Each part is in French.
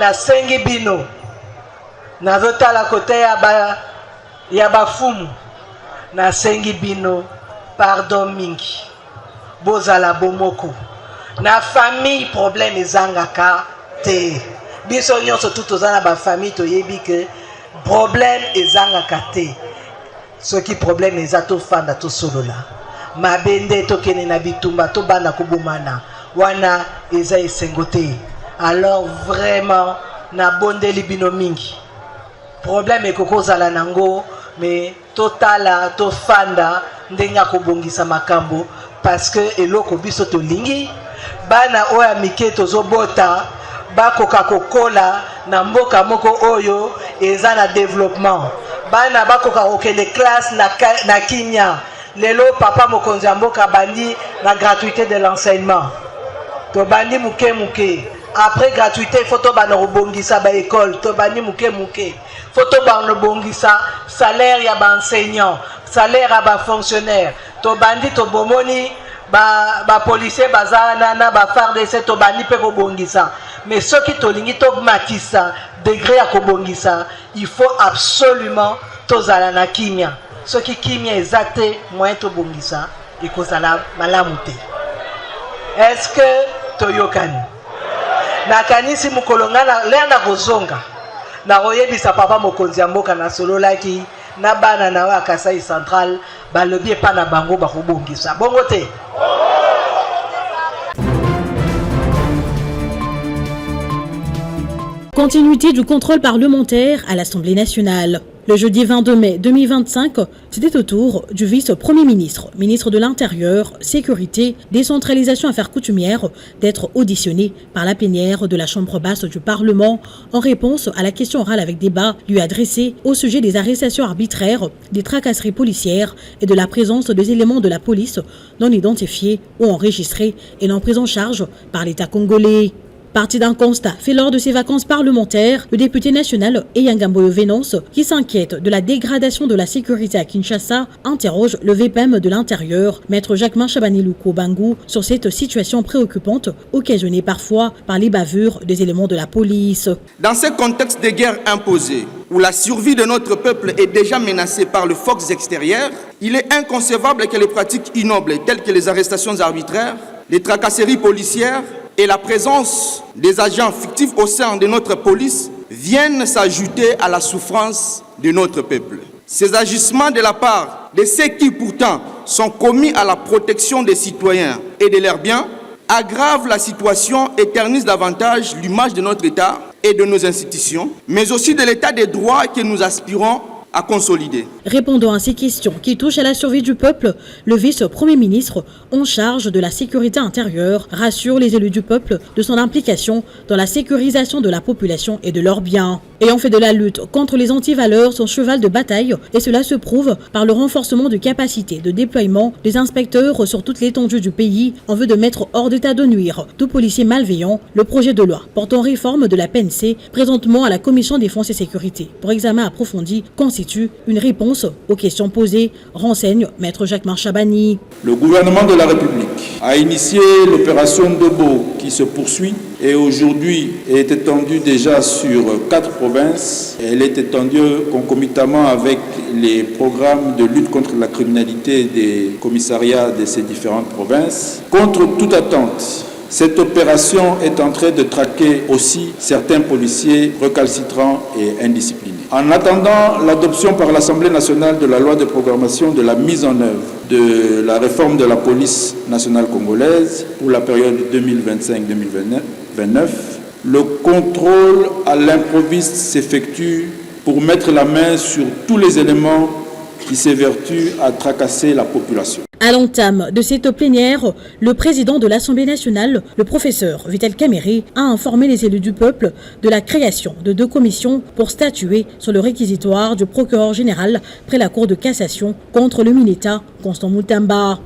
nasengi bino nazotala kote ya bafumu nasengi bino pardon mingi bozala bomoko na famille problème ezangaka te biso nyonso tutozana ba famille toyebi ke problème ezangaka te soki problème eza tofanda tosolola mabende tokene na bitumba tobanda kobomana wana eza esengo te. Alors vraiment na bondeli bino mingi problème ekokozala nango mais totala tofanda ndenga kobongisa makambo parce que eloko biso tolingi bana oya mike tozobota bakoka kokola na mboka moko oyo eza na développement bana bakoka kokende classe na kimia lelo papa mokonzi ya mboka bandi na gratuité de l'enseignement to bandi muke après gratuité photo bana robongisa ba école to bandi muke photo bana bongisa salaire ya ba enseignant salaire ya ba fonctionnaire to bandi to bomoni ba policier bazana na ba FARDC to bandi pe ko bongisa mais ceux qui tolingi to matisa degré ya ko bongisa il faut absolument tozala na kimia ceux qui kimia exacte moyen to bongisa ikozala malamu te. Est-ce que toyokani nakanisi mukolonga na lenda kozonga na oyebisa papa mokonzi ya mboka na sololaki na bana na wa Kasai Central balobi epa na bango bakobongisa bongo te. Continuité du contrôle parlementaire à l'Assemblée nationale. Le jeudi 22 mai 2025, c'était au tour du vice-premier ministre, ministre de l'Intérieur, Sécurité, Décentralisation Affaires coutumières, d'être auditionné par la plénière de la Chambre basse du Parlement en réponse à la question orale avec débat lui adressée au sujet des arrestations arbitraires, des tracasseries policières et de la présence des éléments de la police non identifiés ou enregistrés et non pris en charge par l'État congolais. Parti d'un constat fait lors de ses vacances parlementaires, le député national Eyangamboyo Venance, qui s'inquiète de la dégradation de la sécurité à Kinshasa, interroge le VPM de l'Intérieur, Maître Jacquemin Chabanilouko Bangou, sur cette situation préoccupante, occasionnée parfois par les bavures des éléments de la police. Dans ce contexte de guerre imposée, où la survie de notre peuple est déjà menacée par le forces extérieures, il est inconcevable que les pratiques ignobles telles que les arrestations arbitraires, les tracasseries policières, et la présence des agents fictifs au sein de notre police viennent s'ajouter à la souffrance de notre peuple. Ces agissements de la part de ceux qui pourtant sont commis à la protection des citoyens et de leurs biens aggravent la situation et ternissent davantage l'image de notre État et de nos institutions, mais aussi de l'État des droits que nous aspirons à consolider. Répondant à ces questions qui touchent à la survie du peuple, le vice-premier ministre en charge de la sécurité intérieure rassure les élus du peuple de son implication dans la sécurisation de la population et de leurs biens. Ayant fait de la lutte contre les antivaleurs son cheval de bataille, et cela se prouve par le renforcement de capacités de déploiement des inspecteurs sur toute l'étendue du pays en vue de mettre hors d'état de nuire tout policier malveillant, le projet de loi portant réforme de la PNC présentement à la Commission défense et sécurité pour examen approfondi constitue une réponse aux questions posées, renseigne Maître Jacquemin Chabani. Le gouvernement de la République a initié l'opération Dobo qui se poursuit et aujourd'hui est étendue déjà sur 4 provinces. Elle est étendue concomitamment avec les programmes de lutte contre la criminalité des commissariats de ces différentes provinces. Contre toute attente, cette opération est en train de traquer aussi certains policiers recalcitrants et indisciplinés. En attendant l'adoption par l'Assemblée nationale de la loi de programmation de la mise en œuvre de la réforme de la police nationale congolaise pour la période 2025-2029, le contrôle à l'improviste s'effectue pour mettre la main sur tous les éléments qui s'évertuent à tracasser la population. À l'entame de cette plénière, le président de l'Assemblée nationale, le professeur Vital Kamerhe, a informé les élus du peuple de la création de 2 commissions pour statuer sur le réquisitoire du procureur général près la Cour de cassation contre le Mineta Constant Moutamba.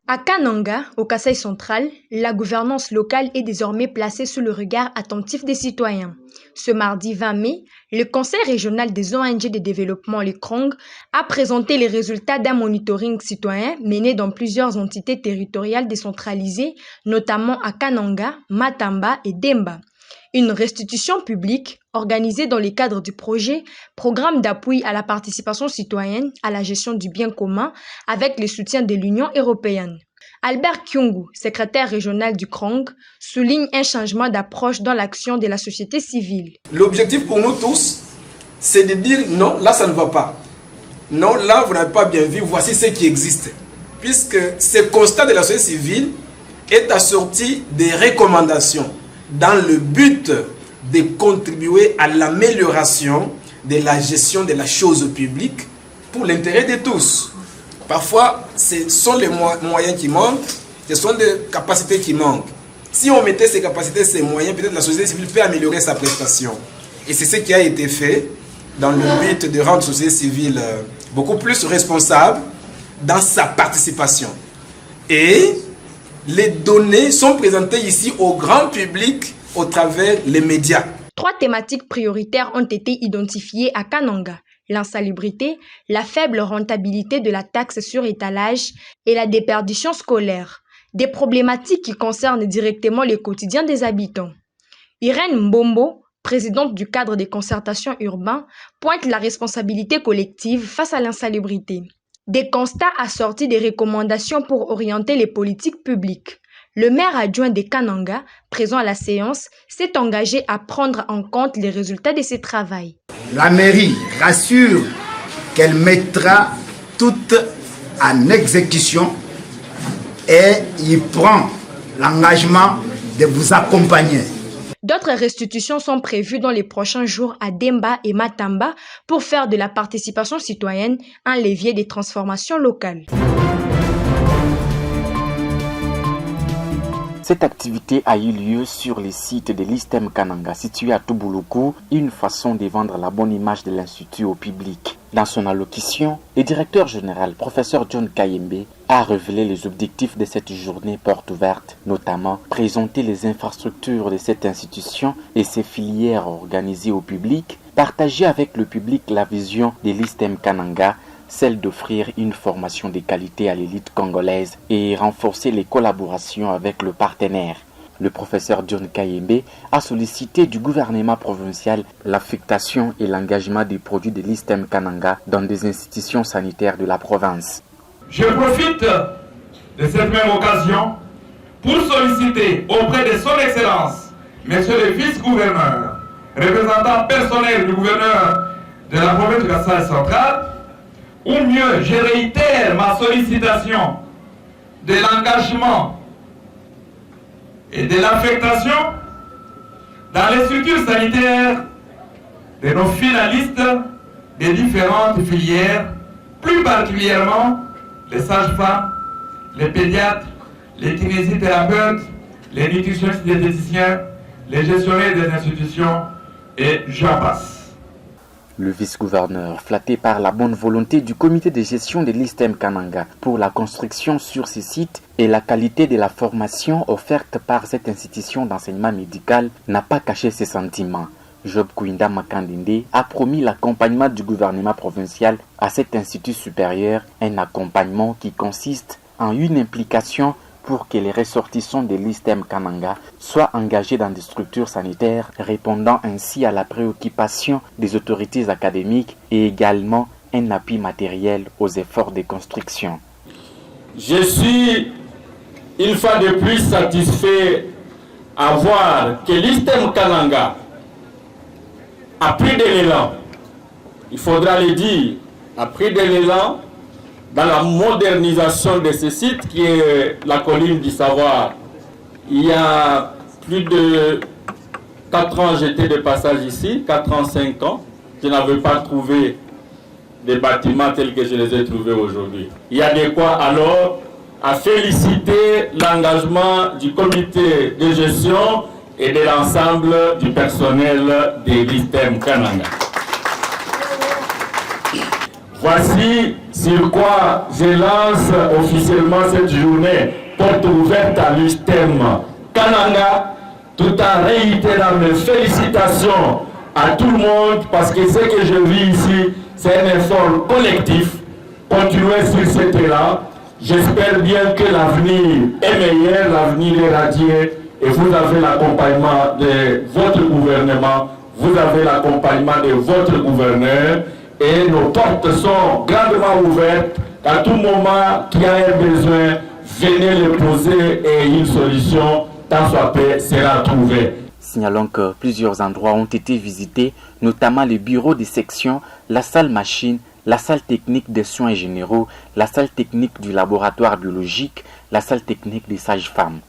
À Kananga, au Kasai central, la gouvernance locale est désormais placée sous le regard attentif des citoyens. Ce mardi 20 mai, Le Conseil régional des ONG de développement, le CRONG, a présenté les résultats d'un monitoring citoyen mené dans plusieurs entités territoriales décentralisées, notamment à Kananga, Matamba et Demba. Une restitution publique organisée dans le cadre du projet Programme d'appui à la participation citoyenne à la gestion du bien commun avec le soutien de l'Union européenne. Albert Kyungu, secrétaire régional du CRONG, souligne un changement d'approche dans l'action de la société civile. L'objectif pour nous tous, c'est de dire non, là ça ne va pas. Non, là vous n'avez pas bien vu, voici ce qui existe. Puisque ce constat de la société civile est assorti des recommandations dans le but de contribuer à l'amélioration de la gestion de la chose publique pour l'intérêt de tous. Parfois, ce sont les moyens qui manquent, ce sont des capacités qui manquent. Si on mettait ces capacités, ces moyens, peut-être la société civile peut améliorer sa prestation. Et c'est ce qui a été fait dans le but de rendre la société civile beaucoup plus responsable dans sa participation. Et les données sont présentées ici au grand public au travers les médias. 3 thématiques prioritaires ont été identifiées à Kananga: l'insalubrité, la faible rentabilité de la taxe sur étalage et la déperdition scolaire. Des problématiques qui concernent directement le quotidien des habitants. Irène Mbombo, présidente du cadre des concertations urbains, pointe la responsabilité collective face à l'insalubrité. Des constats assortis des recommandations pour orienter les politiques publiques. Le maire adjoint de Kananga, présent à la séance, s'est engagé à prendre en compte les résultats de ce travail. La mairie rassure qu'elle mettra tout en exécution et il prend l'engagement de vous accompagner. D'autres restitutions sont prévues dans les prochains jours à Demba et Matamba pour faire de la participation citoyenne un levier de transformation locale. Cette activité a eu lieu sur les sites de l'ISTEM Kananga, situé à Tubuluku, une façon de vendre la bonne image de l'Institut au public. Dans son allocution, le directeur général, professeur John Kayembe, a révélé les objectifs de cette journée porte ouverte, notamment présenter les infrastructures de cette institution et ses filières organisées au public, partager avec le public la vision de l'ISTEM Kananga, celle d'offrir une formation de qualité à l'élite congolaise et renforcer les collaborations avec le partenaire. Le professeur John Kayembe a sollicité du gouvernement provincial l'affectation et l'engagement des produits de l'ISTEM Kananga dans des institutions sanitaires de la province. Je profite de cette même occasion pour solliciter auprès de son Excellence, Monsieur le vice-gouverneur, représentant personnel du gouverneur de la province de Kasai centrale, ou mieux, je réitère ma sollicitation de l'engagement et de l'affectation dans les structures sanitaires de nos finalistes des différentes filières, plus particulièrement les sages-femmes, les pédiatres, les kinésithérapeutes, les nutritionnistes diététiciens, les gestionnaires des institutions et j'en passe. Le vice-gouverneur, flatté par la bonne volonté du comité de gestion de l'ISTEM Kananga pour la construction sur ces sites et la qualité de la formation offerte par cette institution d'enseignement médical, n'a pas caché ses sentiments. Job Kouinda Makandinde a promis l'accompagnement du gouvernement provincial à cet institut supérieur, un accompagnement qui consiste en une implication pour que les ressortissants de l'ISTEM Kananga soient engagés dans des structures sanitaires, répondant ainsi à la préoccupation des autorités académiques et également un appui matériel aux efforts de construction. Je suis une fois de plus satisfait à voir que l'ISTEM Kananga a pris de l'élan, il faudra le dire, a pris de l'élan dans la modernisation de ce site qui est la colline du savoir. Il y a plus de 4 ans, j'étais de passage ici, 4 ans, 5 ans. Je n'avais pas trouvé des bâtiments tels que je les ai trouvés aujourd'hui. Il y a de quoi alors à féliciter l'engagement du comité de gestion et de l'ensemble du personnel de l'ISTEM Kananga. Voici sur quoi je lance officiellement cette journée porte ouverte à l'ISTEM Kananga, tout en réitérant mes félicitations à tout le monde, parce que ce que je vis ici, c'est un effort collectif. Continuez sur cette là. J'espère bien que l'avenir est meilleur, l'avenir est radieux, et vous avez l'accompagnement de votre gouvernement, vous avez l'accompagnement de votre gouverneur, et nos portes sont grandement ouvertes. À tout moment qu'il y a un besoin, venez le poser et une solution, tant soit peu, sera trouvée. Signalons que plusieurs endroits ont été visités, notamment les bureaux des sections, la salle machine, la salle technique des soins généraux, la salle technique du laboratoire biologique, la salle technique des sages-femmes.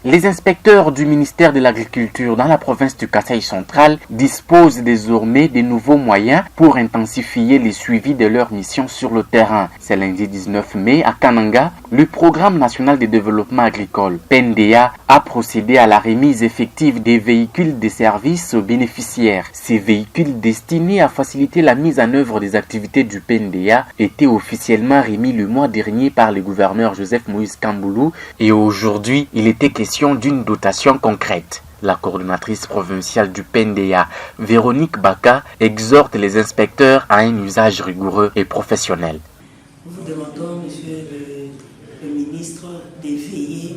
Les inspecteurs du ministère de l'Agriculture dans la province du Kasaï central disposent désormais de nouveaux moyens pour intensifier les suivis de leurs missions sur le terrain. C'est lundi 19 mai à Kananga, le Programme national de développement agricole, PNDA, a procédé à la remise effective des véhicules de services aux bénéficiaires. Ces véhicules destinés à faciliter la mise en œuvre des activités du PNDA étaient officiellement remis le mois dernier par le gouverneur Joseph Moïse Kamboulou et aujourd'hui, il était question d'une dotation concrète. La coordonnatrice provinciale du PNDA, Véronique Baka, exhorte les inspecteurs à un usage rigoureux et professionnel. Nous vous demandons, monsieur le ministre, de veiller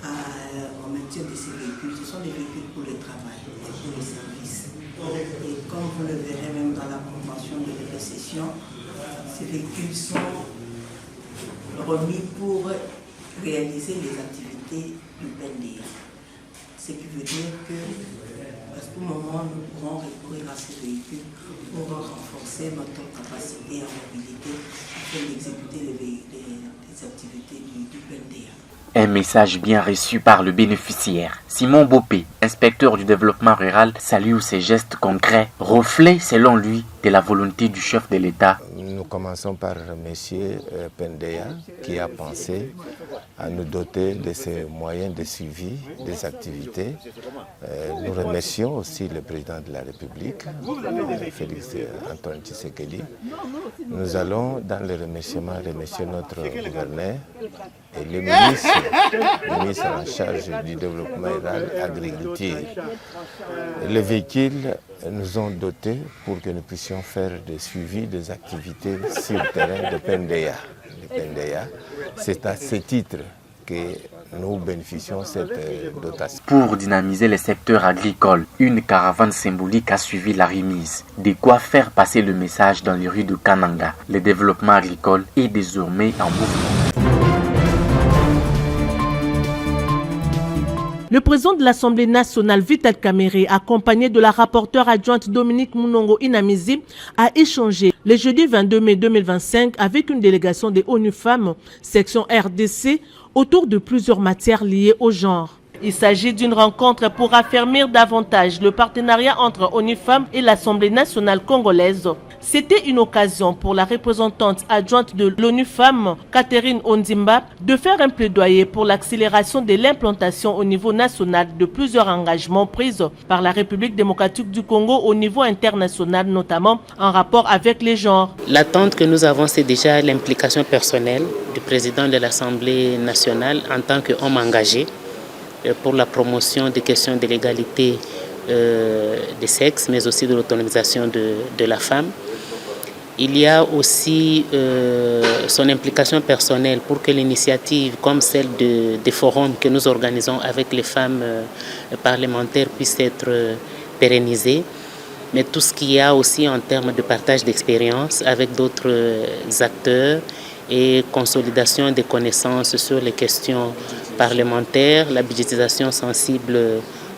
au maintien de ces véhicules. Ce sont des véhicules pour le travail, pour le service. Et comme vous le verrez même dans la convention de récession, ces véhicules sont remis pour réaliser les activités du PNDA. Ce qui veut dire que, à ce moment, nous pourrons recourir à ces véhicules pour renforcer notre capacité en mobilité afin d'exécuter les activités du PNDA. Un message bien reçu par le bénéficiaire. Simon Bopé, inspecteur du développement rural, salue ces gestes concrets, reflet selon lui de la volonté du chef de l'État. Nous commençons par remercier PNDA qui a pensé à nous doter de ces moyens de suivi des activités. Nous remercions aussi le président de la République, Félix Antoine Tshisekedi. Nous allons dans le remerciement remercier notre gouverneur et le ministre en charge du développement rural et agriculture. Les véhicules nous ont dotés pour que nous puissions faire des suivis des activités sur le terrain de PNDA. C'est à ce titre que nous bénéficions de cette dotation. Pour dynamiser les secteurs agricoles, une caravane symbolique a suivi la remise. De quoi faire passer le message dans les rues de Kananga. Le développement agricole est désormais en mouvement. Le président de l'Assemblée nationale, Vital Kamerhe, accompagné de la rapporteure adjointe Dominique Mounongo Inamizi, a échangé le jeudi 22 mai 2025 avec une délégation des ONU Femmes, section RDC, autour de plusieurs matières liées au genre. Il s'agit d'une rencontre pour affermir davantage le partenariat entre ONU Femmes et l'Assemblée nationale congolaise. C'était une occasion pour la représentante adjointe de l'ONU Femmes, Catherine Ondimba, de faire un plaidoyer pour l'accélération de l'implantation au niveau national de plusieurs engagements pris par la République démocratique du Congo au niveau international, notamment en rapport avec les genres. L'attente que nous avons, c'est déjà l'implication personnelle du président de l'Assemblée nationale en tant qu'homme engagé pour la promotion des questions de l'égalité des sexes, mais aussi de l'autonomisation de la femme. Il y a aussi son implication personnelle pour que l'initiative comme celle des forums que nous organisons avec les femmes parlementaires puisse être pérennisée. Mais tout ce qu'il y a aussi en termes de partage d'expérience avec d'autres acteurs et consolidation des connaissances sur les questions parlementaires, la budgétisation sensible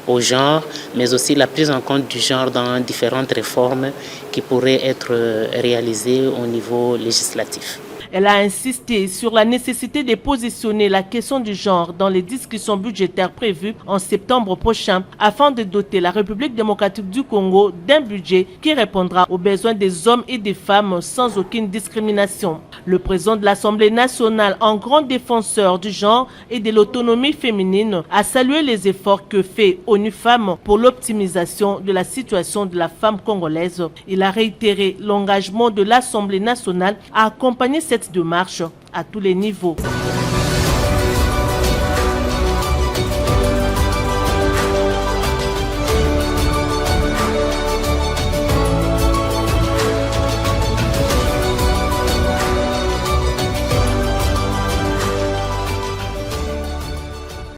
au genre, mais aussi la prise en compte du genre dans différentes réformes qui pourraient être réalisées au niveau législatif. Elle a insisté sur la nécessité de positionner la question du genre dans les discussions budgétaires prévues en septembre prochain afin de doter la République démocratique du Congo d'un budget qui répondra aux besoins des hommes et des femmes sans aucune discrimination. Le président de l'Assemblée nationale, en grand défenseur du genre et de l'autonomie féminine, a salué les efforts que fait ONU Femmes pour l'optimisation de la situation de la femme congolaise. Il a réitéré l'engagement de l'Assemblée nationale à accompagner cette démarche à tous les niveaux.